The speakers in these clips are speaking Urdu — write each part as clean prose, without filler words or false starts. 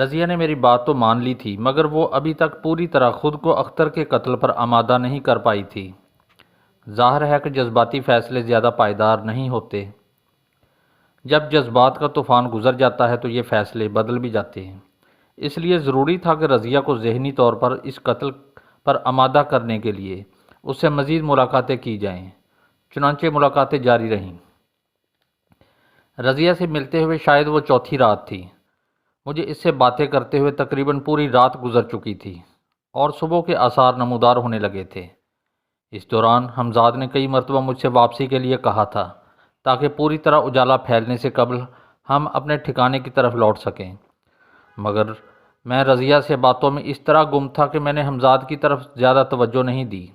رضیہ نے میری بات تو مان لی تھی، مگر وہ ابھی تک پوری طرح خود کو اختر کے قتل پر آمادہ نہیں کر پائی تھی۔ ظاہر ہے کہ جذباتی فیصلے زیادہ پائیدار نہیں ہوتے۔ جب جذبات کا طوفان گزر جاتا ہے تو یہ فیصلے بدل بھی جاتے ہیں۔ اس لیے ضروری تھا کہ رضیہ کو ذہنی طور پر اس قتل پر آمادہ کرنے کے لیے اس سے مزید ملاقاتیں کی جائیں۔ چنانچہ ملاقاتیں جاری رہیں۔ رضیہ سے ملتے ہوئے شاید وہ چوتھی رات تھی۔ مجھے اس سے باتیں کرتے ہوئے تقریباً پوری رات گزر چکی تھی اور صبح کے آثار نمودار ہونے لگے تھے۔ اس دوران حمزاد نے کئی مرتبہ مجھ سے واپسی کے لیے کہا تھا تاکہ پوری طرح اجالا پھیلنے سے قبل ہم اپنے ٹھکانے کی طرف لوٹ سکیں، مگر میں رضیہ سے باتوں میں اس طرح گم تھا کہ میں نے حمزاد کی طرف زیادہ توجہ نہیں دی۔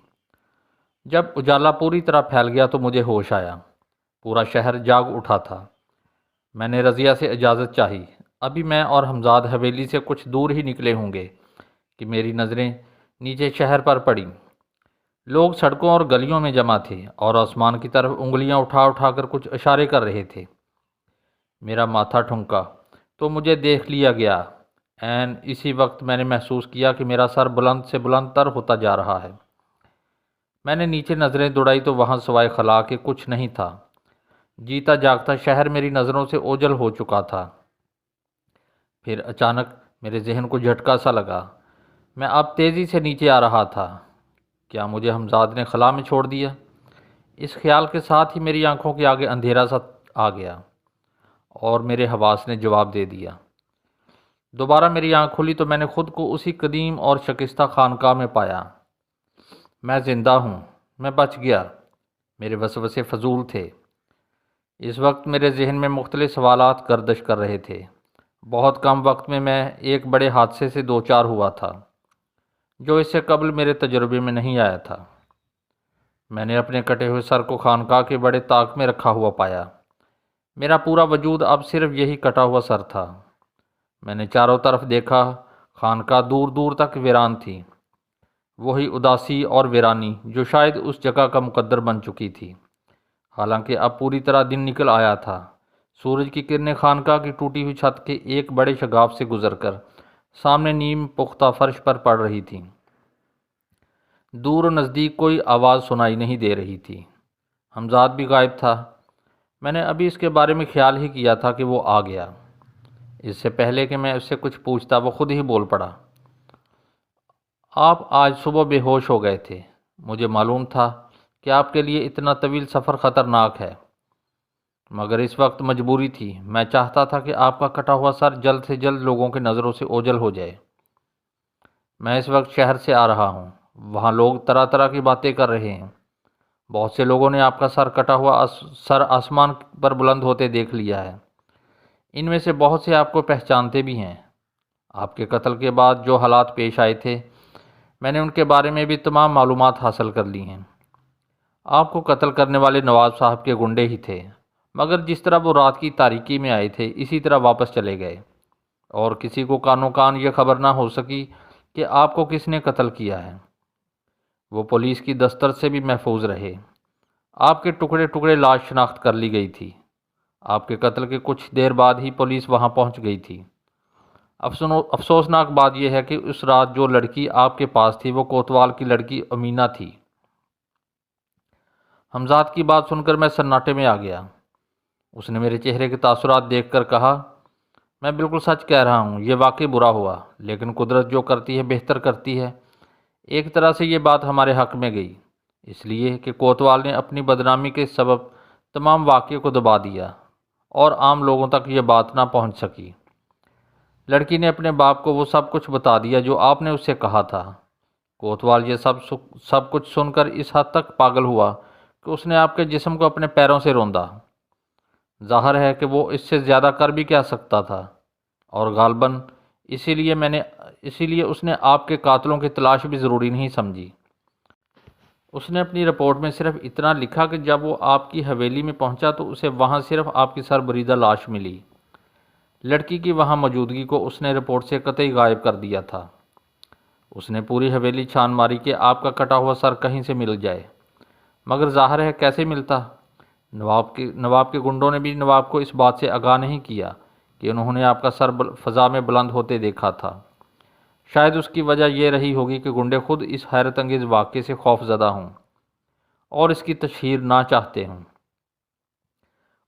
جب اجالا پوری طرح پھیل گیا تو مجھے ہوش آیا۔ پورا شہر جاگ اٹھا تھا۔ میں نے رضیہ سے اجازت چاہی۔ ابھی میں اور حمزاد حویلی سے کچھ دور ہی نکلے ہوں گے کہ میری نظریں نیچے شہر پر پڑیں۔ لوگ سڑکوں اور گلیوں میں جمع تھے اور آسمان کی طرف انگلیاں اٹھا اٹھا کر کچھ اشارے کر رہے تھے۔ میرا ماتھا ٹھنکا تو مجھے دیکھ لیا گیا۔ عین اسی وقت میں نے محسوس کیا کہ میرا سر بلند سے بلند تر ہوتا جا رہا ہے۔ میں نے نیچے نظریں دوڑائی تو وہاں سوائے خلا کے کچھ نہیں تھا۔ جیتا جاگتا شہر میری نظروں سے اوجھل ہو چکا تھا۔ پھر اچانک میرے ذہن کو جھٹکا سا لگا۔ میں اب تیزی سے نیچے آ رہا تھا۔ کیا مجھے حمزاد نے خلا میں چھوڑ دیا؟ اس خیال کے ساتھ ہی میری آنکھوں کے آگے اندھیرا سا آ گیا اور میرے حواس نے جواب دے دیا۔ دوبارہ میری آنکھ کھلی تو میں نے خود کو اسی قدیم اور شکستہ خانقاہ میں پایا۔ میں زندہ ہوں، میں بچ گیا۔ میرے وسوسے فضول تھے۔ اس وقت میرے ذہن میں مختلف سوالات گردش کر رہے تھے۔ بہت کم وقت میں ایک بڑے حادثے سے دوچار ہوا تھا جو اس سے قبل میرے تجربے میں نہیں آیا تھا۔ میں نے اپنے کٹے ہوئے سر کو خانقاہ کے بڑے طاق میں رکھا ہوا پایا۔ میرا پورا وجود اب صرف یہی کٹا ہوا سر تھا۔ میں نے چاروں طرف دیکھا۔ خانقاہ دور دور تک ویران تھی، وہی اداسی اور ویرانی جو شاید اس جگہ کا مقدر بن چکی تھی۔ حالانکہ اب پوری طرح دن نکل آیا تھا۔ سورج کی کرنیں خانقاہ کی ٹوٹی ہوئی چھت کے ایک بڑے شگاف سے گزر کر سامنے نیم پختہ فرش پر پڑ رہی تھی۔ دور و نزدیک کوئی آواز سنائی نہیں دے رہی تھی۔ حمزاد بھی غائب تھا۔ میں نے ابھی اس کے بارے میں خیال ہی کیا تھا کہ وہ آ گیا۔ اس سے پہلے کہ میں اس سے کچھ پوچھتا وہ خود ہی بول پڑا۔ آپ آج صبح بے ہوش ہو گئے تھے۔ مجھے معلوم تھا کہ آپ کے لیے اتنا طویل سفر خطرناک ہے، مگر اس وقت مجبوری تھی۔ میں چاہتا تھا کہ آپ کا کٹا ہوا سر جلد سے جلد لوگوں کی نظروں سے اوجھل ہو جائے۔ میں اس وقت شہر سے آ رہا ہوں۔ وہاں لوگ طرح طرح کی باتیں کر رہے ہیں۔ بہت سے لوگوں نے آپ کا سر کٹا ہوا سر آسمان پر بلند ہوتے دیکھ لیا ہے۔ ان میں سے بہت سے آپ کو پہچانتے بھی ہیں۔ آپ کے قتل کے بعد جو حالات پیش آئے تھے، میں نے ان کے بارے میں بھی تمام معلومات حاصل کر لی ہیں۔ آپ کو قتل کرنے والے نواب صاحب کے گنڈے ہی تھے، مگر جس طرح وہ رات کی تاریکی میں آئے تھے اسی طرح واپس چلے گئے، اور کسی کو کانوں کان یہ خبر نہ ہو سکی کہ آپ کو کس نے قتل کیا ہے۔ وہ پولیس کی دسترس سے بھی محفوظ رہے۔ آپ کے ٹکڑے ٹکڑے لاش شناخت کر لی گئی تھی۔ آپ کے قتل کے کچھ دیر بعد ہی پولیس وہاں پہنچ گئی تھی۔ افسوسناک بات یہ ہے کہ اس رات جو لڑکی آپ کے پاس تھی وہ کوتوال کی لڑکی امینہ تھی۔ حمزاد کی بات سن کر میں سناٹے میں آ گیا۔ اس نے میرے چہرے کے تاثرات دیکھ کر کہا، میں بالکل سچ کہہ رہا ہوں، یہ واقعی برا ہوا، لیکن قدرت جو کرتی ہے بہتر کرتی ہے۔ ایک طرح سے یہ بات ہمارے حق میں گئی، اس لیے کہ کوتوال نے اپنی بدنامی کے سبب تمام واقعے کو دبا دیا اور عام لوگوں تک یہ بات نہ پہنچ سکی۔ لڑکی نے اپنے باپ کو وہ سب کچھ بتا دیا جو آپ نے اس سے کہا تھا۔ کوتوال یہ سب کچھ سن کر اس حد تک پاگل ہوا کہ اس نے آپ کے جسم کو اپنے پیروں سے روندا۔ ظاہر ہے کہ وہ اس سے زیادہ کر بھی کیا سکتا تھا، اور غالباً اسی لیے اس نے آپ کے قاتلوں کی تلاش بھی ضروری نہیں سمجھی۔ اس نے اپنی رپورٹ میں صرف اتنا لکھا کہ جب وہ آپ کی حویلی میں پہنچا تو اسے وہاں صرف آپ کی سر بریدہ لاش ملی۔ لڑکی کی وہاں موجودگی کو اس نے رپورٹ سے قطعی غائب کر دیا تھا۔ اس نے پوری حویلی چھان ماری کہ آپ کا کٹا ہوا سر کہیں سے مل جائے، مگر ظاہر ہے کیسے ملتا۔ نواب کے گنڈوں نے بھی نواب کو اس بات سے آگاہ نہیں کیا کہ انہوں نے آپ کا سر فضا میں بلند ہوتے دیکھا تھا۔ شاید اس کی وجہ یہ رہی ہوگی کہ گنڈے خود اس حیرت انگیز واقعے سے خوف زدہ ہوں اور اس کی تشہیر نہ چاہتے ہوں۔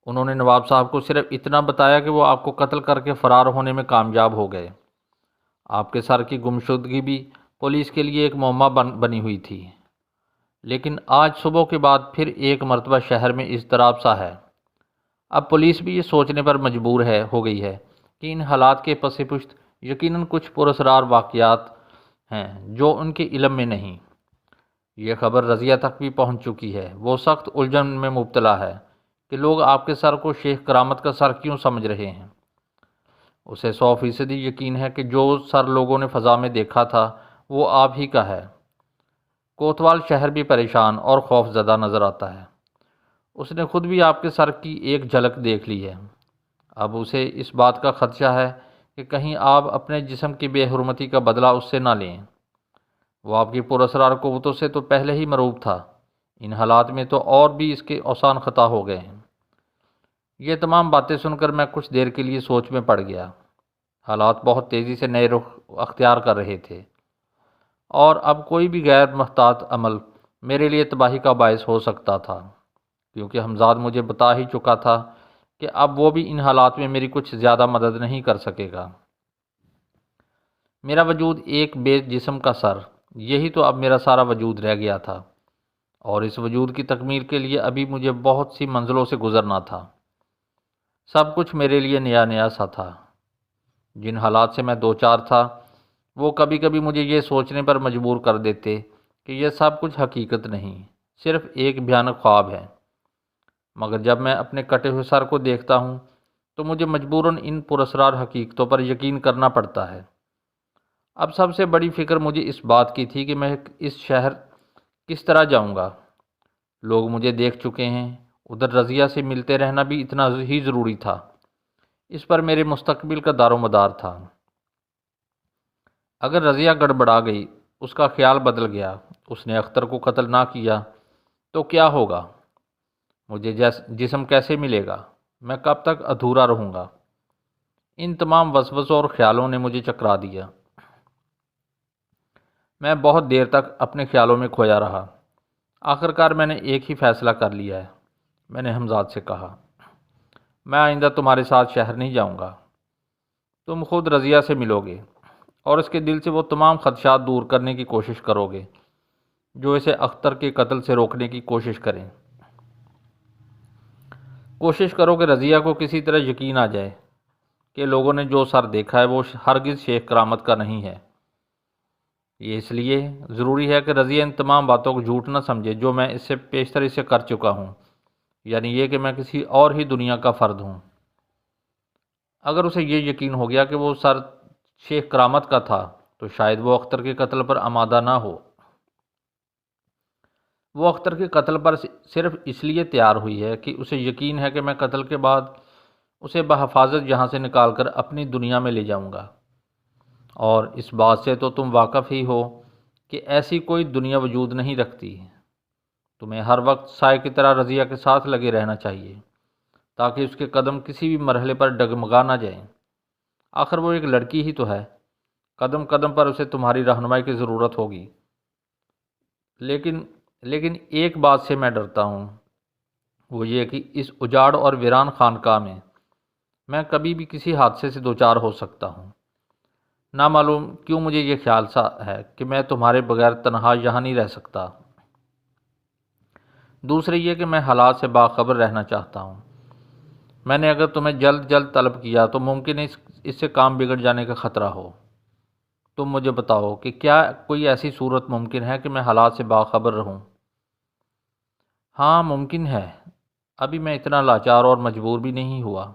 انہوں نے نواب صاحب کو صرف اتنا بتایا کہ وہ آپ کو قتل کر کے فرار ہونے میں کامیاب ہو گئے۔ آپ کے سر کی گمشدگی بھی پولیس کے لیے ایک معمہ بنی ہوئی تھی، لیکن آج صبح کے بعد پھر ایک مرتبہ شہر میں اضطراب سا ہے۔ اب پولیس بھی یہ سوچنے پر مجبور ہو گئی ہے کہ ان حالات کے پس پشت یقیناً کچھ پراسرار واقعات ہیں جو ان کے علم میں نہیں۔ یہ خبر رضیہ تک بھی پہنچ چکی ہے۔ وہ سخت الجھن میں مبتلا ہے کہ لوگ آپ کے سر کو شیخ کرامت کا سر کیوں سمجھ رہے ہیں۔ اسے 100% یقین ہے کہ جو سر لوگوں نے فضا میں دیکھا تھا وہ آپ ہی کا ہے۔ کوتوال شہر بھی پریشان اور خوف زدہ نظر آتا ہے۔ اس نے خود بھی آپ کے سر کی ایک جھلک دیکھ لی ہے۔ اب اسے اس بات کا خدشہ ہے کہ کہیں آپ اپنے جسم کی بے حرمتی کا بدلہ اس سے نہ لیں۔ وہ آپ کی پراسرار قوتوں سے تو پہلے ہی مرعوب تھا، ان حالات میں تو اور بھی اس کے اوسان خطا ہو گئے ہیں۔ یہ تمام باتیں سن کر میں کچھ دیر کے لیے سوچ میں پڑ گیا۔ حالات بہت تیزی سے نئے رخ اختیار کر رہے تھے، اور اب کوئی بھی غیر محتاط عمل میرے لیے تباہی کا باعث ہو سکتا تھا، کیونکہ حمزاد مجھے بتا ہی چکا تھا کہ اب وہ بھی ان حالات میں میری کچھ زیادہ مدد نہیں کر سکے گا۔ میرا وجود ایک بے جسم کا سر، یہی تو اب میرا سارا وجود رہ گیا تھا، اور اس وجود کی تکمیل کے لیے ابھی مجھے بہت سی منزلوں سے گزرنا تھا۔ سب کچھ میرے لیے نیا نیا سا تھا۔ جن حالات سے میں دوچار تھا وہ کبھی کبھی مجھے یہ سوچنے پر مجبور کر دیتے کہ یہ سب کچھ حقیقت نہیں، صرف ایک بھیانک خواب ہے۔ مگر جب میں اپنے کٹے ہوئے سر کو دیکھتا ہوں تو مجھے مجبوراً ان پراسرار حقیقتوں پر یقین کرنا پڑتا ہے۔ اب سب سے بڑی فکر مجھے اس بات کی تھی کہ میں اس شہر کس طرح جاؤں گا۔ لوگ مجھے دیکھ چکے ہیں، ادھر رضیہ سے ملتے رہنا بھی اتنا ہی ضروری تھا۔ اس پر میرے مستقبل کا دار و مدار تھا۔ اگر رضیہ گڑبڑا گئی، اس کا خیال بدل گیا، اس نے اختر کو قتل نہ کیا، تو کیا ہوگا؟ مجھے جسم کیسے ملے گا؟ میں کب تک ادھورا رہوں گا؟ ان تمام وسوسوں اور خیالوں نے مجھے چکرا دیا۔ میں بہت دیر تک اپنے خیالوں میں کھویا رہا۔ آخرکار میں نے ایک ہی فیصلہ کر لیا ہے۔ میں نے حمزاد سے کہا، میں آئندہ تمہارے ساتھ شہر نہیں جاؤں گا۔ تم خود رضیہ سے ملو گے اور اس کے دل سے وہ تمام خدشات دور کرنے کی کوشش کرو گے جو اسے اختر کے قتل سے روکنے کی کوشش کریں۔ کوشش کرو کہ رضیہ کو کسی طرح یقین آ جائے کہ لوگوں نے جو سر دیکھا ہے وہ ہرگز شیخ کرامت کا نہیں ہے۔ یہ اس لیے ضروری ہے کہ رضیہ ان تمام باتوں کو جھوٹ نہ سمجھے جو میں اس سے پیشتر اسے کر چکا ہوں، یعنی یہ کہ میں کسی اور ہی دنیا کا فرد ہوں۔ اگر اسے یہ یقین ہو گیا کہ وہ سر شیخ کرامت کا تھا تو شاید وہ اختر کے قتل پر آمادہ نہ ہو۔ وہ اختر کے قتل پر صرف اس لیے تیار ہوئی ہے کہ اسے یقین ہے کہ میں قتل کے بعد اسے بحفاظت یہاں سے نکال کر اپنی دنیا میں لے جاؤں گا۔ اور اس بات سے تو تم واقف ہی ہو کہ ایسی کوئی دنیا وجود نہیں رکھتی۔ تمہیں ہر وقت سائے کی طرح رضیہ کے ساتھ لگے رہنا چاہیے تاکہ اس کے قدم کسی بھی مرحلے پر ڈگمگا نہ جائیں۔ آخر وہ ایک لڑکی ہی تو ہے، قدم قدم پر اسے تمہاری رہنمائی کی ضرورت ہوگی۔ لیکن ایک بات سے میں ڈرتا ہوں، وہ یہ کہ اس اجاڑ اور ویران خانقاہ میں کبھی بھی کسی حادثے سے دوچار ہو سکتا ہوں۔ نہ معلوم کیوں مجھے یہ خیال سا ہے کہ میں تمہارے بغیر تنہا یہاں نہیں رہ سکتا۔ دوسرے یہ کہ میں حالات سے باخبر رہنا چاہتا ہوں۔ میں نے اگر تمہیں جلد طلب کیا تو ممکن ہے اس سے کام بگڑ جانے کا خطرہ ہو۔ تم مجھے بتاؤ کہ کیا کوئی ایسی صورت ممکن ہے کہ میں حالات سے باخبر رہوں؟ ہاں ممکن ہے۔ ابھی میں اتنا لاچار اور مجبور بھی نہیں ہوا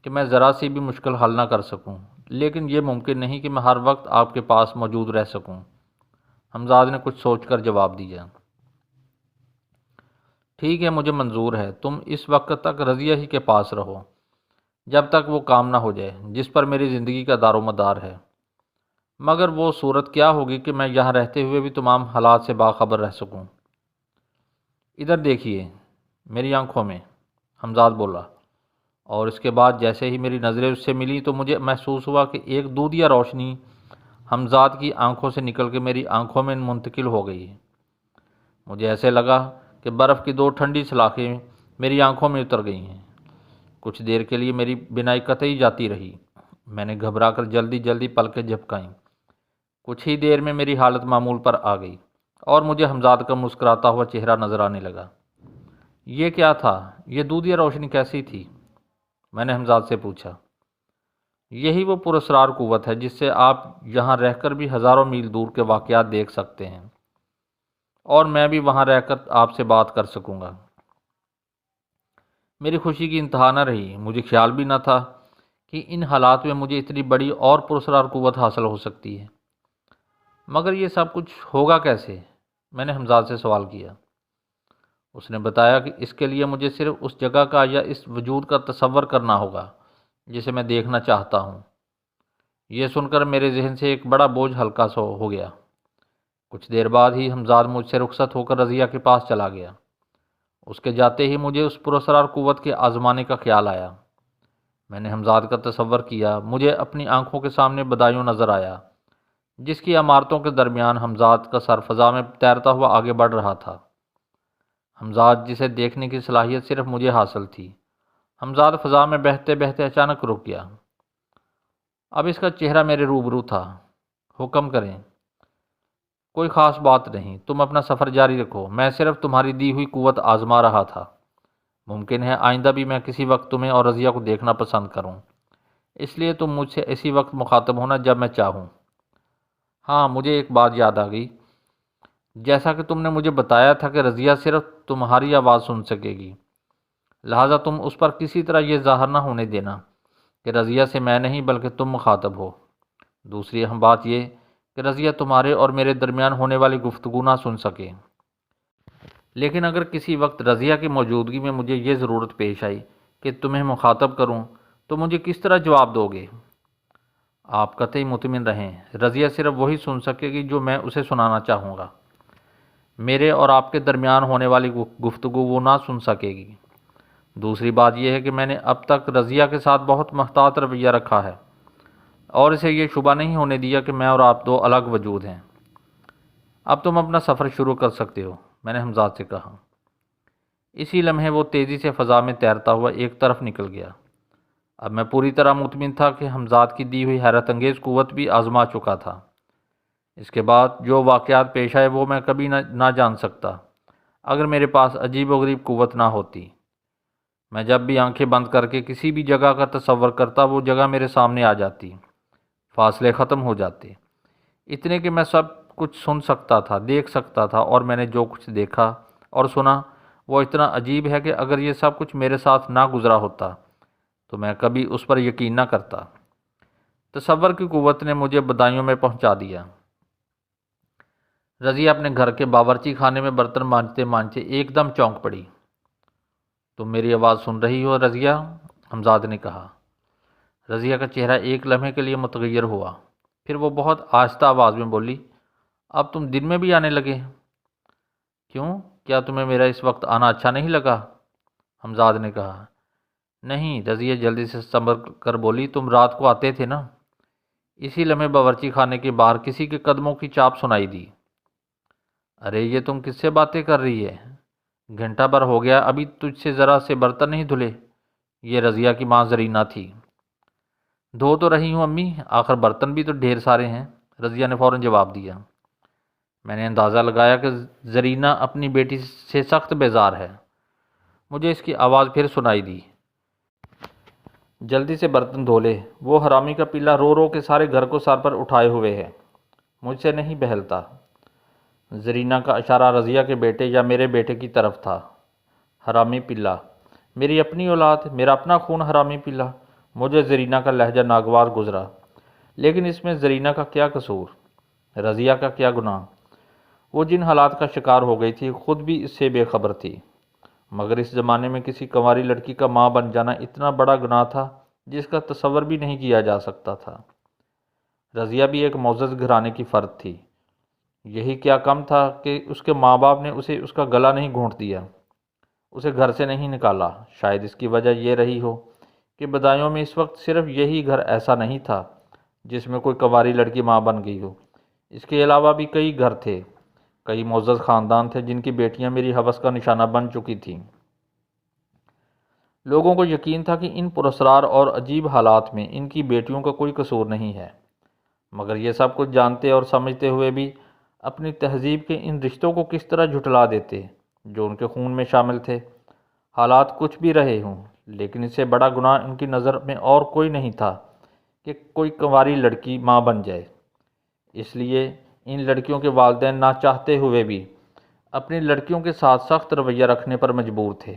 کہ میں ذرا سی بھی مشکل حل نہ کر سکوں، لیکن یہ ممکن نہیں کہ میں ہر وقت آپ کے پاس موجود رہ سکوں۔ حمزاد نے کچھ سوچ کر جواب دیا، ٹھیک ہے، مجھے منظور ہے۔ تم اس وقت تک رضیہ ہی کے پاس رہو جب تک وہ کام نہ ہو جائے جس پر میری زندگی کا دار و مدار ہے۔ مگر وہ صورت کیا ہوگی کہ میں یہاں رہتے ہوئے بھی تمام حالات سے باخبر رہ سکوں؟ ادھر دیکھیے میری آنکھوں میں، حمزاد بولا، اور اس کے بعد جیسے ہی میری نظریں اس سے ملی تو مجھے محسوس ہوا کہ ایک دودھیا روشنی حمزاد کی آنکھوں سے نکل کے میری آنکھوں میں منتقل ہو گئی ہے۔ مجھے ایسے لگا کہ برف کی دو ٹھنڈی سلاخیں میری آنکھوں میں اتر گئی ہیں۔ کچھ دیر کے لیے میری بینائی قطعی جاتی رہی۔ میں نے گھبرا کر جلدی جلدی پلکیں جھپکائیں۔ کچھ ہی دیر میں میری حالت معمول پر آ گئی اور مجھے حمزاد کا مسکراتا ہوا چہرہ نظر آنے لگا۔ یہ کیا تھا؟ یہ دودھیا روشنی کیسی تھی؟ میں نے حمزاد سے پوچھا۔ یہی وہ پراسرار قوت ہے جس سے آپ یہاں رہ کر بھی ہزاروں میل دور کے واقعات دیکھ سکتے ہیں، اور میں بھی وہاں رہ کر آپ سے بات کر سکوں گا۔ میری خوشی کی انتہا نہ رہی۔ مجھے خیال بھی نہ تھا کہ ان حالات میں مجھے اتنی بڑی اور پراسرار قوت حاصل ہو سکتی ہے۔ مگر یہ سب کچھ ہوگا کیسے؟ میں نے حمزاد سے سوال کیا۔ اس نے بتایا کہ اس کے لیے مجھے صرف اس جگہ کا یا اس وجود کا تصور کرنا ہوگا جسے میں دیکھنا چاہتا ہوں۔ یہ سن کر میرے ذہن سے ایک بڑا بوجھ ہلکا سا ہو گیا۔ کچھ دیر بعد ہی حمزاد مجھ سے رخصت ہو کر رضیہ کے پاس چلا گیا۔ اس کے جاتے ہی مجھے اس پراسرار قوت کے آزمانے کا خیال آیا۔ میں نے حمزاد کا تصور کیا۔ مجھے اپنی آنکھوں کے سامنے بدایوں نظر آیا جس کی عمارتوں کے درمیان حمزاد کا سر فضا میں تیرتا ہوا آگے بڑھ رہا تھا۔ حمزاد جسے دیکھنے کی صلاحیت صرف مجھے حاصل تھی۔ حمزاد فضا میں بہتے بہتے اچانک رک گیا۔ اب اس کا چہرہ میرے روبرو تھا۔ حکم کریں۔ کوئی خاص بات نہیں، تم اپنا سفر جاری رکھو، میں صرف تمہاری دی ہوئی قوت آزما رہا تھا۔ ممکن ہے آئندہ بھی میں کسی وقت تمہیں اور رضیہ کو دیکھنا پسند کروں، اس لیے تم مجھ سے اسی وقت مخاطب ہونا جب میں چاہوں۔ ہاں، مجھے ایک بات یاد آ گئی۔ جیسا کہ تم نے مجھے بتایا تھا کہ رضیہ صرف تمہاری آواز سن سکے گی، لہٰذا تم اس پر کسی طرح یہ ظاہر نہ ہونے دینا کہ رضیہ سے میں نہیں بلکہ تم مخاطب ہو۔ دوسری اہم بات یہ کہ رضیہ تمہارے اور میرے درمیان ہونے والی گفتگو نہ سن سکے۔ لیکن اگر کسی وقت رضیہ کی موجودگی میں مجھے یہ ضرورت پیش آئی کہ تمہیں مخاطب کروں تو مجھے کس طرح جواب دو گے؟ آپ قطعی مطمئن رہیں، رضیہ صرف وہی سن سکے گی جو میں اسے سنانا چاہوں گا۔ میرے اور آپ کے درمیان ہونے والی گفتگو وہ نہ سن سکے گی۔ دوسری بات یہ ہے کہ میں نے اب تک رضیہ کے ساتھ بہت محتاط رویہ رکھا ہے اور اسے یہ شبہ نہیں ہونے دیا کہ میں اور آپ دو الگ وجود ہیں۔ اب تم اپنا سفر شروع کر سکتے ہو، میں نے حمزاد سے کہا۔ اسی لمحے وہ تیزی سے فضا میں تیرتا ہوا ایک طرف نکل گیا۔ اب میں پوری طرح مطمئن تھا کہ حمزاد کی دی ہوئی حیرت انگیز قوت بھی آزما چکا تھا۔ اس کے بعد جو واقعات پیش آئے وہ میں کبھی نہ جان سکتا اگر میرے پاس عجیب و غریب قوت نہ ہوتی۔ میں جب بھی آنکھیں بند کر کے کسی بھی جگہ کا تصور کرتا وہ جگہ میرے سامنے آ جاتی، فاصلے ختم ہو جاتے، اتنے کہ میں سب کچھ سن سکتا تھا، دیکھ سکتا تھا، اور میں نے جو کچھ دیکھا اور سنا وہ اتنا عجیب ہے کہ اگر یہ سب کچھ میرے ساتھ نہ گزرا ہوتا تو میں کبھی اس پر یقین نہ کرتا۔ تصور کی قوت نے مجھے بدایوں میں پہنچا دیا۔ رضیہ اپنے گھر کے باورچی خانے میں برتن مانجتے مانجتے ایک دم چونک پڑی۔ تم میری آواز سن رہی ہو رضیہ؟ حمزاد نے کہا۔ رضیہ کا چہرہ ایک لمحے کے لیے متغیر ہوا، پھر وہ بہت آہستہ آواز میں بولی، اب تم دن میں بھی آنے لگے؟ کیوں؟ کیا تمہیں میرا اس وقت آنا اچھا نہیں لگا؟ حمزاد نے کہا۔ نہیں، رضیہ جلدی سے سنبھل کر بولی، تم رات کو آتے تھے نا؟ اسی لمحے باورچی خانے کے باہر کسی کے قدموں کی چاپ سنائی دی۔ ارے یہ تم کس سے باتیں کر رہی ہے؟ گھنٹہ بھر ہو گیا ابھی تجھ سے ذرا سے برتن نہیں دھلے۔ یہ رضیہ کی ماں زرینہ تھی۔ دھو تو رہی ہوں امی، آخر برتن بھی تو ڈھیر سارے ہیں، رضیہ نے فوراً جواب دیا۔ میں نے اندازہ لگایا کہ زرینہ اپنی بیٹی سے سخت بیزار ہے۔ مجھے اس کی آواز پھر سنائی دی، جلدی سے برتن دھو لے، وہ حرامی کا پلا رو رو کے سارے گھر کو سر پر اٹھائے ہوئے ہے، مجھ سے نہیں بہلتا۔ زرینہ کا اشارہ رضیہ کے بیٹے یا میرے بیٹے کی طرف تھا۔ حرامی پلا، میری اپنی اولاد، میرا اپنا خون حرامی پلا۔ مجھے زرینہ کا لہجہ ناگوار گزرا، لیکن اس میں زرینہ کا کیا قصور؟ رضیہ کا کیا گناہ؟ وہ جن حالات کا شکار ہو گئی تھی خود بھی اس سے بے خبر تھی، مگر اس زمانے میں کسی کنواری لڑکی کا ماں بن جانا اتنا بڑا گناہ تھا جس کا تصور بھی نہیں کیا جا سکتا تھا۔ رضیہ بھی ایک معزز گھرانے کی فرد تھی۔ یہی کیا کم تھا کہ اس کے ماں باپ نے اسے اس کا گلا نہیں گھونٹ دیا، اسے گھر سے نہیں نکالا۔ شاید اس کی وجہ یہ رہی ہو کہ بدایوں میں اس وقت صرف یہی گھر ایسا نہیں تھا جس میں کوئی کنواری لڑکی ماں بن گئی ہو، اس کے علاوہ بھی کئی گھر تھے، کئی معزز خاندان تھے جن کی بیٹیاں میری ہوس کا نشانہ بن چکی تھیں۔ لوگوں کو یقین تھا کہ ان پراسرار اور عجیب حالات میں ان کی بیٹیوں کا کوئی قصور نہیں ہے، مگر یہ سب کچھ جانتے اور سمجھتے ہوئے بھی اپنی تہذیب کے ان رشتوں کو کس طرح جھٹلا دیتے جو ان کے خون میں شامل تھے۔ حالات کچھ بھی رہے ہوں، لیکن اس سے بڑا گناہ ان کی نظر میں اور کوئی نہیں تھا کہ کوئی کنواری لڑکی ماں بن جائے۔ اس لیے ان لڑکیوں کے والدین نہ چاہتے ہوئے بھی اپنی لڑکیوں کے ساتھ سخت رویہ رکھنے پر مجبور تھے۔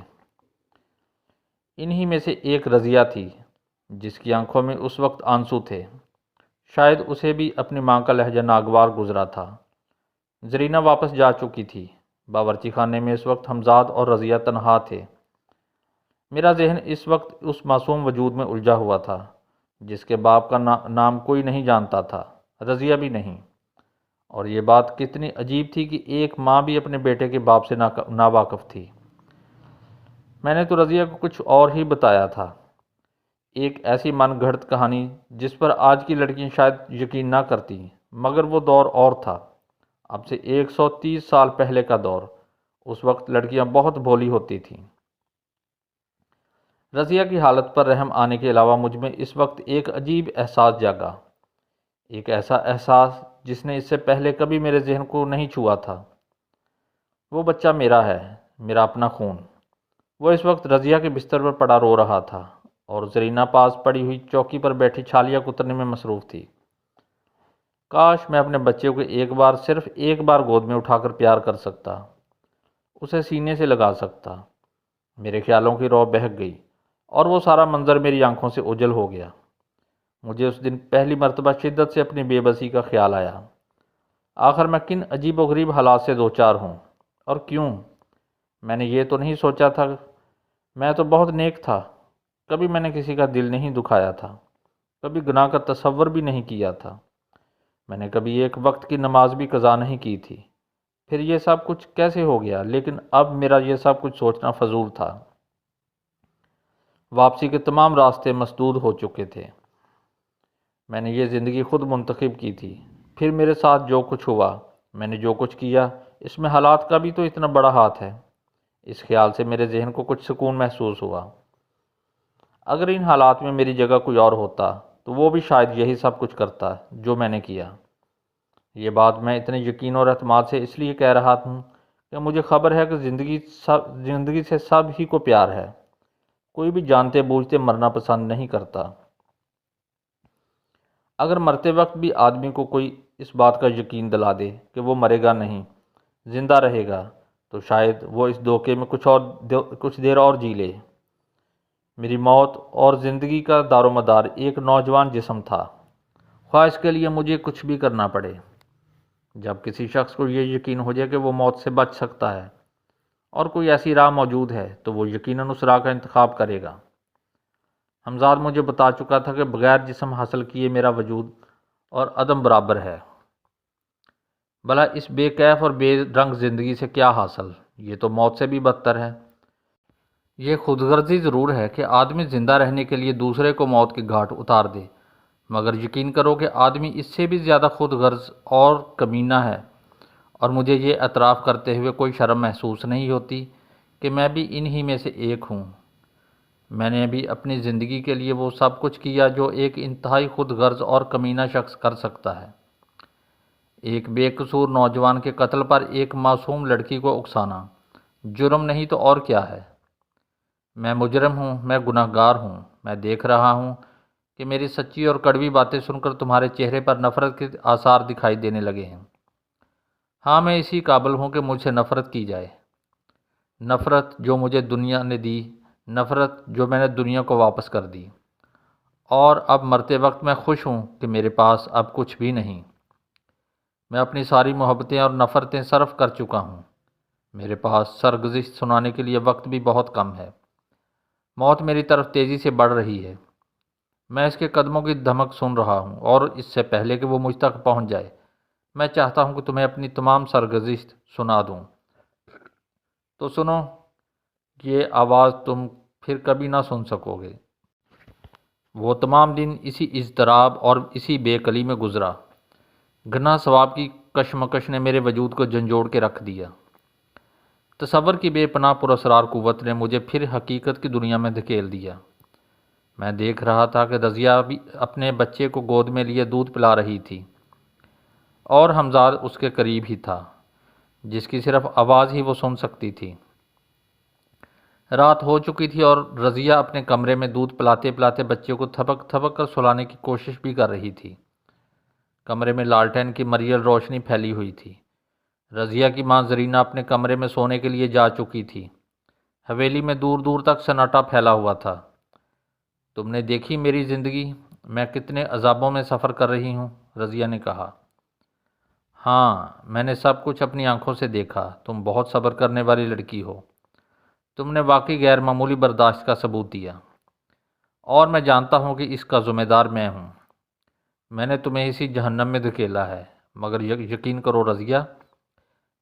انہی میں سے ایک رضیہ تھی جس کی آنکھوں میں اس وقت آنسو تھے، شاید اسے بھی اپنی ماں کا لہجہ ناگوار گزرا تھا۔ زرینہ واپس جا چکی تھی۔ باورچی خانے میں اس وقت حمزاد اور رضیہ تنہا تھے۔ میرا ذہن اس وقت اس معصوم وجود میں الجھا ہوا تھا جس کے باپ کا نام کوئی نہیں جانتا تھا، رضیہ بھی نہیں۔ اور یہ بات کتنی عجیب تھی کہ ایک ماں بھی اپنے بیٹے کے باپ سے ناواقف تھی۔ میں نے تو رضیہ کو کچھ اور ہی بتایا تھا، ایک ایسی من گھڑت کہانی جس پر آج کی لڑکیاں شاید یقین نہ کرتی، مگر وہ دور اور تھا، اب سے 130 سال پہلے کا دور۔ اس وقت لڑکیاں بہت بھولی ہوتی تھیں۔ رضیہ کی حالت پر رحم آنے کے علاوہ مجھ میں اس وقت ایک عجیب احساس جاگا، ایک ایسا احساس جس نے اس سے پہلے کبھی میرے ذہن کو نہیں چھوا تھا۔ وہ بچہ میرا ہے، میرا اپنا خون۔ وہ اس وقت رضیہ کے بستر پر پڑا رو رہا تھا اور زرینہ پاس پڑی ہوئی چوکی پر بیٹھی چھالیاں کترنے میں مصروف تھی۔ کاش میں اپنے بچے کو ایک بار، صرف ایک بار گود میں اٹھا کر پیار کر سکتا، اسے سینے سے لگا سکتا۔ میرے خیالوں کی رو بہک گئی اور وہ سارا منظر میری آنکھوں سے اوجھل ہو گیا۔ مجھے اس دن پہلی مرتبہ شدت سے اپنی بے بسی کا خیال آیا۔ آخر میں کن عجیب و غریب حالات سے دوچار ہوں، اور کیوں؟ میں نے یہ تو نہیں سوچا تھا، میں تو بہت نیک تھا، کبھی میں نے کسی کا دل نہیں دکھایا تھا، کبھی گناہ کا تصور بھی نہیں کیا تھا، میں نے کبھی ایک وقت کی نماز بھی قضا نہیں کی تھی، پھر یہ سب کچھ کیسے ہو گیا؟ لیکن اب میرا یہ سب کچھ سوچنا فضول تھا۔ واپسی کے تمام راستے مسدود ہو چکے تھے۔ میں نے یہ زندگی خود منتخب کی تھی، پھر میرے ساتھ جو کچھ ہوا، میں نے جو کچھ کیا، اس میں حالات کا بھی تو اتنا بڑا ہاتھ ہے۔ اس خیال سے میرے ذہن کو کچھ سکون محسوس ہوا۔ اگر ان حالات میں میری جگہ کوئی اور ہوتا تو وہ بھی شاید یہی سب کچھ کرتا جو میں نے کیا۔ یہ بات میں اتنے یقین اور اعتماد سے اس لیے کہہ رہا ہوں کہ مجھے خبر ہے کہ زندگی سے سب ہی کو پیار ہے، کوئی بھی جانتے بوجھتے مرنا پسند نہیں کرتا۔ اگر مرتے وقت بھی آدمی کو کوئی اس بات کا یقین دلا دے کہ وہ مرے گا نہیں، زندہ رہے گا، تو شاید وہ اس دھوکے میں کچھ دیر اور جی لے۔ میری موت اور زندگی کا دار و مدار ایک نوجوان جسم تھا، خواہ اس کے لیے مجھے کچھ بھی کرنا پڑے۔ جب کسی شخص کو یہ یقین ہو جائے کہ وہ موت سے بچ سکتا ہے اور کوئی ایسی راہ موجود ہے تو وہ یقیناً اس راہ کا انتخاب کرے گا۔ حمزاد مجھے بتا چکا تھا کہ بغیر جسم حاصل کیے میرا وجود اور عدم برابر ہے۔ بھلا اس بے کیف اور بے رنگ زندگی سے کیا حاصل؟ یہ تو موت سے بھی بدتر ہے۔ یہ خود غرضی ضرور ہے کہ آدمی زندہ رہنے کے لیے دوسرے کو موت کے گھاٹ اتار دے، مگر یقین کرو کہ آدمی اس سے بھی زیادہ خود غرض اور کمینہ ہے، اور مجھے یہ اعتراف کرتے ہوئے کوئی شرم محسوس نہیں ہوتی کہ میں بھی انہی میں سے ایک ہوں۔ میں نے بھی اپنی زندگی کے لیے وہ سب کچھ کیا جو ایک انتہائی خود غرض اور کمینہ شخص کر سکتا ہے۔ ایک بے قصور نوجوان کے قتل پر ایک معصوم لڑکی کو اکسانا جرم نہیں تو اور کیا ہے؟ میں مجرم ہوں، میں گناہ گار ہوں۔ میں دیکھ رہا ہوں کہ میری سچی اور کڑوی باتیں سن کر تمہارے چہرے پر نفرت کے آثار دکھائی دینے لگے ہیں۔ ہاں، میں اسی قابل ہوں کہ مجھ سے نفرت کی جائے، نفرت جو مجھے دنیا نے دی، نفرت جو میں نے دنیا کو واپس کر دی۔ اور اب مرتے وقت میں خوش ہوں کہ میرے پاس اب کچھ بھی نہیں۔ میں اپنی ساری محبتیں اور نفرتیں صرف کر چکا ہوں۔ میرے پاس سرگزشت سنانے کے لیے وقت بھی بہت کم ہے۔ موت میری طرف تیزی سے بڑھ رہی ہے، میں اس کے قدموں کی دھمک سن رہا ہوں، اور اس سے پہلے کہ وہ مجھ تک پہنچ جائے میں چاہتا ہوں کہ تمہیں اپنی تمام سرگزشت سنا دوں۔ تو سنو، یہ آواز تم پھر کبھی نہ سن سکو گے۔ وہ تمام دن اسی اضطراب اور اسی بے قلی میں گزرا۔ گناہ ثواب کی کشمکش نے میرے وجود کو جھنجھوڑ کے رکھ دیا۔ تصور کی بے پناہ پراسرار قوت نے مجھے پھر حقیقت کی دنیا میں دھکیل دیا۔ میں دیکھ رہا تھا کہ رضیہ بھی اپنے بچے کو گود میں لیے دودھ پلا رہی تھی، اور حمزاد اس کے قریب ہی تھا، جس کی صرف آواز ہی وہ سن سکتی تھی۔ رات ہو چکی تھی اور رضیہ اپنے کمرے میں دودھ پلاتے پلاتے بچے کو تھپک تھپک کر سلانے کی کوشش بھی کر رہی تھی۔ کمرے میں لالٹین کی مریل روشنی پھیلی ہوئی تھی۔ رضیہ کی ماں زرینہ اپنے کمرے میں سونے کے لیے جا چکی تھی۔ حویلی میں دور دور تک سناٹا پھیلا ہوا تھا۔ تم نے دیکھی میری زندگی، میں کتنے عذابوں میں سفر کر رہی ہوں، رضیہ نے کہا۔ ہاں، میں نے سب کچھ اپنی آنکھوں سے دیکھا۔ تم بہت صبر کرنے والی لڑکی ہو۔ تم نے واقعی غیر معمولی برداشت کا ثبوت دیا، اور میں جانتا ہوں کہ اس کا ذمہ دار میں ہوں۔ میں نے تمہیں اسی جہنم میں دھکیلا ہے، مگر یقین کرو رضیہ،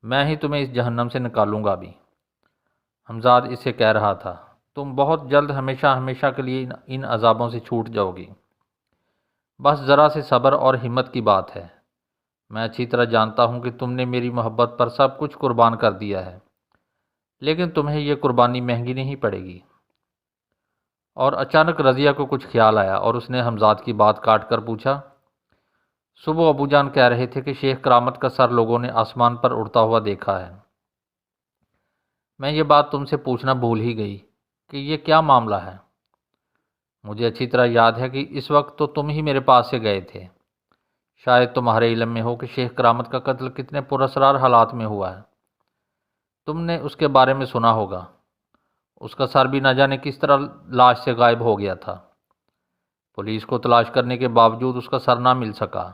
میں ہی تمہیں اس جہنم سے نکالوں گا بھی۔ حمزاد اسے کہہ رہا تھا، تم بہت جلد ہمیشہ ہمیشہ کے لیے ان عذابوں سے چھوٹ جاؤ گی۔ بس ذرا سے صبر اور ہمت کی بات ہے۔ میں اچھی طرح جانتا ہوں کہ تم نے میری محبت پر سب کچھ قربان کر دیا ہے، لیکن تمہیں یہ قربانی مہنگی نہیں پڑے گی۔ اور اچانک رضیہ کو کچھ خیال آیا اور اس نے حمزاد کی بات کاٹ کر پوچھا، صبح ابو جان کہہ رہے تھے کہ شیخ کرامت کا سر لوگوں نے آسمان پر اڑتا ہوا دیکھا ہے۔ میں یہ بات تم سے پوچھنا بھول ہی گئی کہ یہ کیا معاملہ ہے۔ مجھے اچھی طرح یاد ہے کہ اس وقت تو تم ہی میرے پاس سے گئے تھے۔ شاید تمہارے علم میں ہو کہ شیخ کرامت کا قتل کتنے پراسرار حالات میں ہوا ہے۔ تم نے اس کے بارے میں سنا ہوگا۔ اس کا سر بھی نہ جانے کس طرح لاش سے غائب ہو گیا تھا۔ پولیس کو تلاش کرنے کے باوجود اس کا سر نہ مل سکا،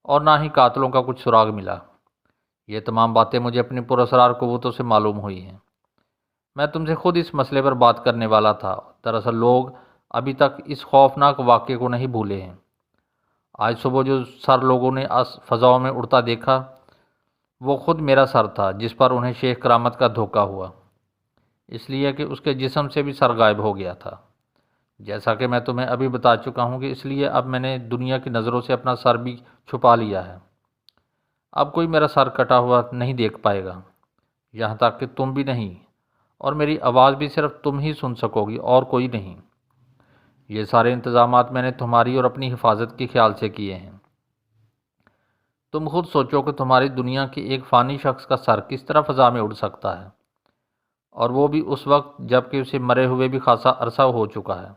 اور نہ ہی قاتلوں کا کچھ سراغ ملا۔ یہ تمام باتیں مجھے اپنی پراسرار قوتوں سے معلوم ہوئی ہیں۔ میں تم سے خود اس مسئلے پر بات کرنے والا تھا۔ دراصل لوگ ابھی تک اس خوفناک واقعے کو نہیں بھولے ہیں۔ آج صبح جو سر لوگوں نے فضاؤں میں اڑتا دیکھا، وہ خود میرا سر تھا جس پر انہیں شیخ کرامت کا دھوکہ ہوا، اس لیے کہ اس کے جسم سے بھی سر غائب ہو گیا تھا۔ جیسا کہ میں تمہیں ابھی بتا چکا ہوں کہ اس لیے اب میں نے دنیا کی نظروں سے اپنا سر بھی چھپا لیا ہے۔ اب کوئی میرا سر کٹا ہوا نہیں دیکھ پائے گا، یہاں تک کہ تم بھی نہیں، اور میری آواز بھی صرف تم ہی سن سکو گی اور کوئی نہیں۔ یہ سارے انتظامات میں نے تمہاری اور اپنی حفاظت کے خیال سے کیے ہیں۔ تم خود سوچو کہ تمہاری دنیا کے ایک فانی شخص کا سر کس طرح فضا میں اڑ سکتا ہے، اور وہ بھی اس وقت جب کہ اسے مرے ہوئے بھی خاصا عرصہ ہو چکا ہے،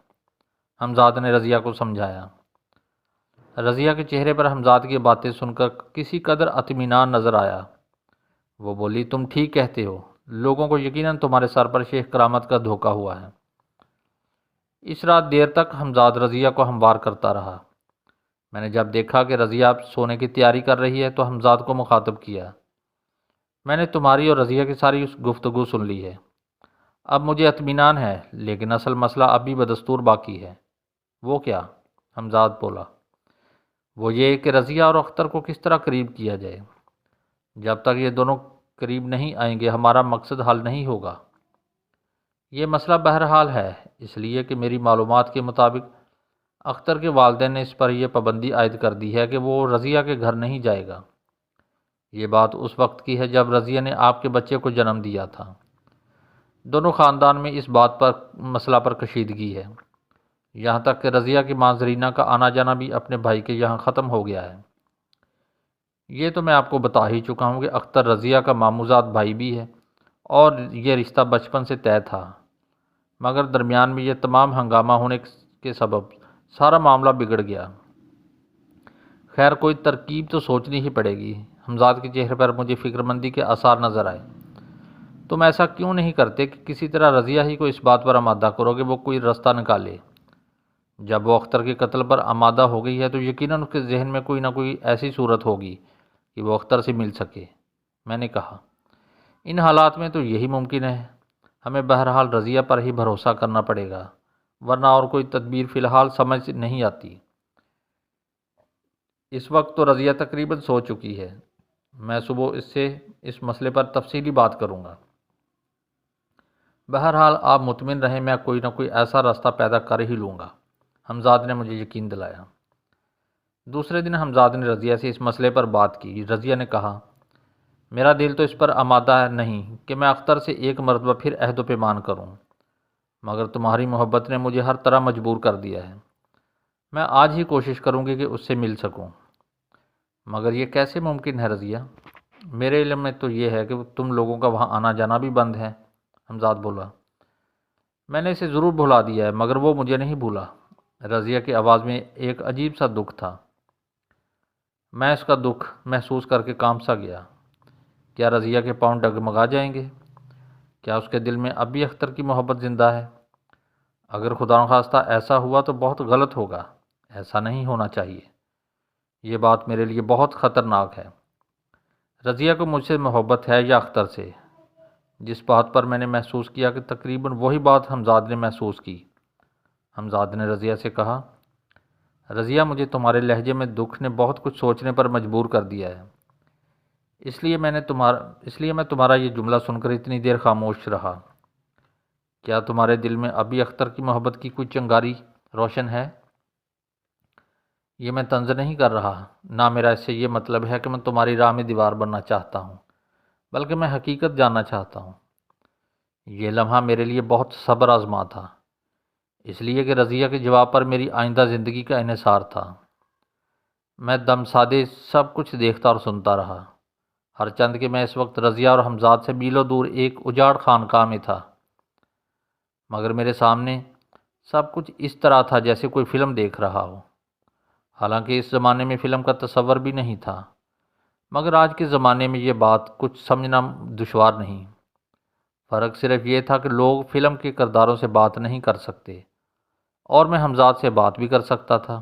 حمزاد نے رضیہ کو سمجھایا۔ رضیہ کے چہرے پر حمزاد کی باتیں سن کر کسی قدر اطمینان نظر آیا۔ وہ بولی، تم ٹھیک کہتے ہو، لوگوں کو یقیناً تمہارے سر پر شیخ کرامت کا دھوکہ ہوا ہے۔ اس رات دیر تک حمزاد رضیہ کو ہموار کرتا رہا۔ میں نے جب دیکھا کہ رضیہ سونے کی تیاری کر رہی ہے تو حمزاد کو مخاطب کیا، میں نے تمہاری اور رضیہ کی ساری گفتگو سن لی ہے۔ اب مجھے اطمینان ہے، لیکن اصل مسئلہ اب بھی بدستور باقی ہے۔ وہ کیا؟ حمزاد بولا، وہ یہ کہ رضیہ اور اختر کو کس طرح قریب کیا جائے۔ جب تک یہ دونوں قریب نہیں آئیں گے ہمارا مقصد حل نہیں ہوگا۔ یہ مسئلہ بہرحال ہے، اس لیے کہ میری معلومات کے مطابق اختر کے والدین نے اس پر یہ پابندی عائد کر دی ہے کہ وہ رضیہ کے گھر نہیں جائے گا۔ یہ بات اس وقت کی ہے جب رضیہ نے آپ کے بچے کو جنم دیا تھا۔ دونوں خاندان میں اس بات پر مسئلہ پر کشیدگی ہے، یہاں تک کہ رضیہ کی ماں زرینہ کا آنا جانا بھی اپنے بھائی کے یہاں ختم ہو گیا ہے۔ یہ تو میں آپ کو بتا ہی چکا ہوں کہ اختر رضیہ کا ماموزاد بھائی بھی ہے، اور یہ رشتہ بچپن سے طے تھا، مگر درمیان میں یہ تمام ہنگامہ ہونے کے سبب سارا معاملہ بگڑ گیا۔ خیر، کوئی ترکیب تو سوچنی ہی پڑے گی۔ حمزاد کے چہرے پر مجھے فکر مندی کے آثار نظر آئے۔ تم ایسا کیوں نہیں کرتے کہ کسی طرح رضیہ ہی کو اس بات پر آمادہ کرو کہ وہ کوئی رستہ نکالے؟ جب وہ اختر کے قتل پر آمادہ ہو گئی ہے تو یقیناً اس کے ذہن میں کوئی نہ کوئی ایسی صورت ہوگی کہ وہ اختر سے مل سکے۔ میں نے کہا، ان حالات میں تو یہی ممکن ہے۔ ہمیں بہرحال رضیہ پر ہی بھروسہ کرنا پڑے گا، ورنہ اور کوئی تدبیر فی الحال سمجھ نہیں آتی۔ اس وقت تو رضیہ تقریباً سو چکی ہے۔ میں صبح اس سے اس مسئلے پر تفصیلی بات کروں گا۔ بہرحال آپ مطمئن رہیں، میں کوئی نہ کوئی ایسا راستہ پیدا کر ہی لوں گا۔ حمزاد نے مجھے یقین دلایا۔ دوسرے دن حمزاد نے رضیہ سے اس مسئلے پر بات کی۔ رضیہ نے کہا، میرا دل تو اس پر آمادہ نہیں کہ میں اختر سے ایک مرتبہ پھر عہد و پیمان کروں، مگر تمہاری محبت نے مجھے ہر طرح مجبور کر دیا ہے۔ میں آج ہی کوشش کروں گی کہ اس سے مل سکوں۔ مگر یہ کیسے ممکن ہے رضیہ؟ میرے علم میں تو یہ ہے کہ تم لوگوں کا وہاں آنا جانا بھی بند ہے، حمزاد بولا۔ میں نے اسے ضرور بھلا دیا ہے مگر وہ مجھے نہیں بھولا۔ رضیہ کی آواز میں ایک عجیب سا دکھ تھا۔ میں اس کا دکھ محسوس کر کے کانپ سا گیا۔ کیا رضیہ کے پاؤں ڈگمگا جائیں گے؟ کیا اس کے دل میں اب بھی اختر کی محبت زندہ ہے؟ اگر خدا نخواستہ ایسا ہوا تو بہت غلط ہوگا، ایسا نہیں ہونا چاہیے۔ یہ بات میرے لیے بہت خطرناک ہے۔ رضیہ کو مجھ سے محبت ہے یا اختر سے؟ جس بات پر میں نے محسوس کیا کہ تقریباً وہی بات حمزاد نے محسوس کی۔ حمزاد نے رضیہ سے کہا، رضیہ مجھے تمہارے لہجے میں دکھ نے بہت کچھ سوچنے پر مجبور کر دیا ہے، اس لیے میں تمہارا یہ جملہ سن کر اتنی دیر خاموش رہا۔ کیا تمہارے دل میں ابھی اختر کی محبت کی کوئی چنگاری روشن ہے؟ یہ میں طنز نہیں کر رہا، نہ میرا اس سے یہ مطلب ہے کہ میں تمہاری راہ میں دیوار بننا چاہتا ہوں، بلکہ میں حقیقت جاننا چاہتا ہوں۔ یہ لمحہ میرے لیے بہت صبر آزما تھا، اس لیے کہ رضیہ کے جواب پر میری آئندہ زندگی کا انحصار تھا۔ میں دم سادے سب کچھ دیکھتا اور سنتا رہا، ہر چند کہ میں اس وقت رضیہ اور حمزاد سے میلوں دور ایک اجاڑ خانقاہ میں تھا، مگر میرے سامنے سب کچھ اس طرح تھا جیسے کوئی فلم دیکھ رہا ہو۔ حالانکہ اس زمانے میں فلم کا تصور بھی نہیں تھا، مگر آج کے زمانے میں یہ بات کچھ سمجھنا دشوار نہیں۔ فرق صرف یہ تھا کہ لوگ فلم کے کرداروں سے بات نہیں کر سکتے، اور میں حمزاد سے بات بھی کر سکتا تھا۔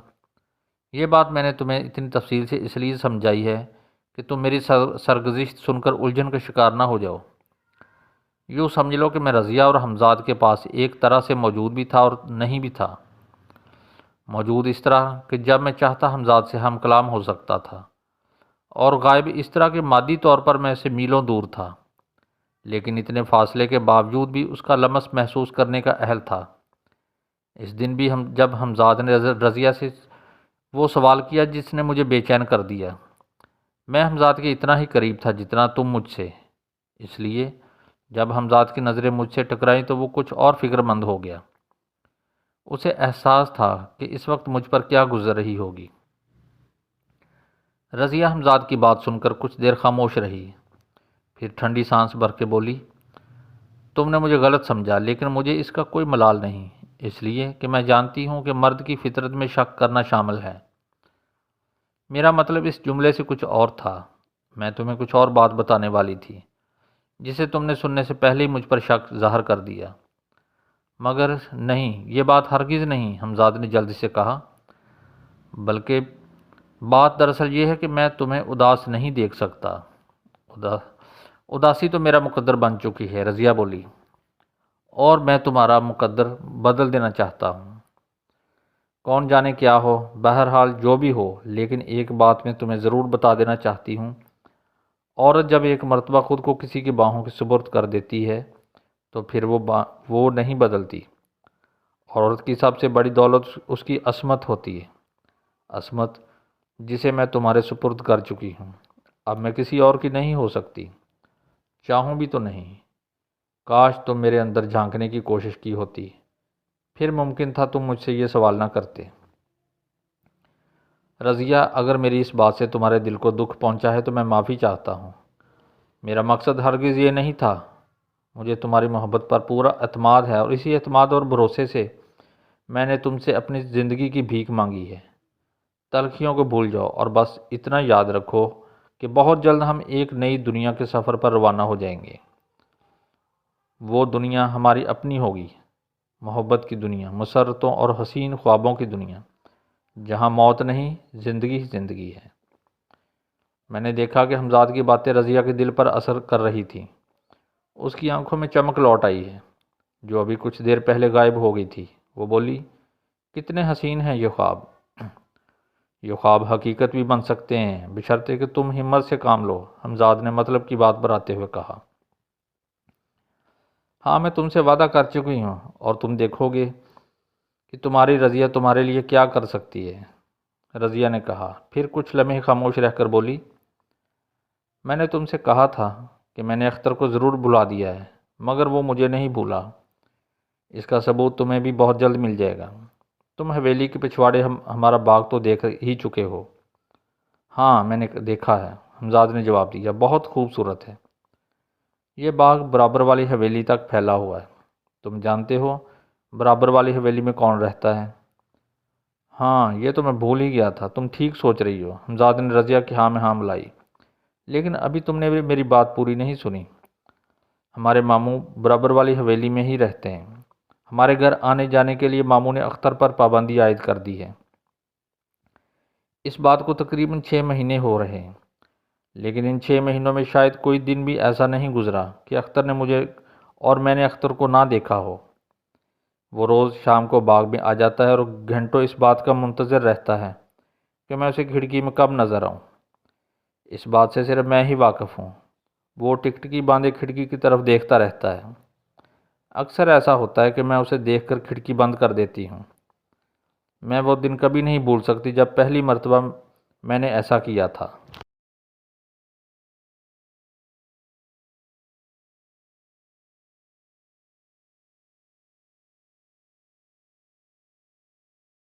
یہ بات میں نے تمہیں اتنی تفصیل سے اس لیے سمجھائی ہے کہ تم میری سرگزشت سن کر الجھن کا شکار نہ ہو جاؤ۔ یوں سمجھ لو کہ میں رضیہ اور حمزاد کے پاس ایک طرح سے موجود بھی تھا اور نہیں بھی تھا۔ موجود اس طرح کہ جب میں چاہتا حمزاد سے ہم کلام ہو سکتا تھا، اور غائب اس طرح کہ مادی طور پر میں سے میلوں دور تھا، لیکن اتنے فاصلے کے باوجود بھی اس کا لمس محسوس کرنے کا اہل تھا۔ اس دن بھی جب حمزاد نے رضیہ سے وہ سوال کیا جس نے مجھے بے چین کر دیا، میں حمزاد کے اتنا ہی قریب تھا جتنا تم مجھ سے، اس لیے جب حمزاد کی نظریں مجھ سے ٹکرائیں تو وہ کچھ اور فکر مند ہو گیا۔ اسے احساس تھا کہ اس وقت مجھ پر کیا گزر رہی ہوگی۔ رضیہ حمزاد کی بات سن کر کچھ دیر خاموش رہی، پھر ٹھنڈی سانس بھر کے بولی، تم نے مجھے غلط سمجھا، لیکن مجھے اس کا کوئی ملال نہیں، اس لیے کہ میں جانتی ہوں کہ مرد کی فطرت میں شک کرنا شامل ہے۔ میرا مطلب اس جملے سے کچھ اور تھا۔ میں تمہیں کچھ اور بات بتانے والی تھی جسے تم نے سننے سے پہلے ہی مجھ پر شک ظاہر کر دیا۔ مگر نہیں، یہ بات ہرگز نہیں، حمزاد نے جلدی سے کہا، بلکہ بات دراصل یہ ہے کہ میں تمہیں اداس نہیں دیکھ سکتا۔ اداسی تو میرا مقدر بن چکی ہے، رضیہ بولی، اور میں تمہارا مقدر بدل دینا چاہتا ہوں۔ کون جانے کیا ہو، بہرحال جو بھی ہو، لیکن ایک بات میں تمہیں ضرور بتا دینا چاہتی ہوں، عورت جب ایک مرتبہ خود کو کسی کی باہوں کے سپرد کر دیتی ہے تو پھر وہ نہیں بدلتی۔ عورت کی سب سے بڑی دولت اس کی عصمت ہوتی ہے، عصمت جسے میں تمہارے سپرد کر چکی ہوں۔ اب میں کسی اور کی نہیں ہو سکتی، چاہوں بھی تو نہیں۔ کاش تم میرے اندر جھانکنے کی کوشش کی ہوتی، پھر ممکن تھا تم مجھ سے یہ سوال نہ کرتے۔ رضیہ، اگر میری اس بات سے تمہارے دل کو دکھ پہنچا ہے تو میں معافی چاہتا ہوں۔ میرا مقصد ہرگز یہ نہیں تھا۔ مجھے تمہاری محبت پر پورا اعتماد ہے، اور اسی اعتماد اور بھروسے سے میں نے تم سے اپنی زندگی کی بھیک مانگی ہے۔ تلخیوں کو بھول جاؤ اور بس اتنا یاد رکھو کہ بہت جلد ہم ایک نئی دنیا کے سفر پر روانہ ہو جائیں گے۔ وہ دنیا ہماری اپنی ہوگی، محبت کی دنیا، مسرتوں اور حسین خوابوں کی دنیا، جہاں موت نہیں، زندگی ہی زندگی ہے۔ میں نے دیکھا کہ حمزاد کی باتیں رضیہ کے دل پر اثر کر رہی تھیں۔ اس کی آنکھوں میں چمک لوٹ آئی ہے جو ابھی کچھ دیر پہلے غائب ہو گئی تھی۔ وہ بولی، کتنے حسین ہیں یہ خواب! یہ خواب حقیقت بھی بن سکتے ہیں، بشرطے کہ تم ہمت سے کام لو، حمزاد نے مطلب کی بات بڑھاتے ہوئے کہا۔ ہاں، میں تم سے وعدہ کر چکی ہوں، اور تم دیکھو گے کہ تمہاری رضیہ تمہارے لیے کیا کر سکتی ہے۔ رضیہ نے کہا، پھر کچھ لمحے خاموش رہ کر بولی، میں نے تم سے کہا تھا کہ میں نے اختر کو ضرور بھلا دیا ہے، مگر وہ مجھے نہیں بھولا۔ اس کا ثبوت تمہیں بھی بہت جلد مل جائے گا۔ تم حویلی کے پچھواڑے ہمارا باغ تو دیکھ ہی چکے ہو۔ ہاں، میں نے دیکھا ہے، حمزاد نے جواب دیا، بہت خوبصورت ہے۔ یہ باغ برابر والی حویلی تک پھیلا ہوا ہے۔ تم جانتے ہو برابر والی حویلی میں کون رہتا ہے؟ ہاں، یہ تو میں بھول ہی گیا تھا، تم ٹھیک سوچ رہی ہو۔ حمزاد نے رضیہ کی ہاں میں ہاں ملائی۔ لیکن ابھی تم نے میری بات پوری نہیں سنی۔ ہمارے ماموں برابر والی حویلی میں ہی رہتے ہیں۔ ہمارے گھر آنے جانے کے لیے ماموں نے اختر پر پابندی عائد کر دی ہے۔ اس بات کو تقریباً 6 مہینے ہو رہے ہیں، لیکن ان 6 مہینوں میں شاید کوئی دن بھی ایسا نہیں گزرا کہ اختر نے مجھے اور میں نے اختر کو نہ دیکھا ہو۔ وہ روز شام کو باغ میں آ جاتا ہے اور گھنٹوں اس بات کا منتظر رہتا ہے کہ میں اسے کھڑکی میں کب نظر آؤں۔ اس بات سے صرف میں ہی واقف ہوں۔ وہ ٹکٹکی باندھے کھڑکی کی طرف دیکھتا رہتا ہے۔ اکثر ایسا ہوتا ہے کہ میں اسے دیکھ کر کھڑکی بند کر دیتی ہوں۔ میں وہ دن کبھی نہیں بھول سکتی جب پہلی مرتبہ میں نے ایسا کیا تھا۔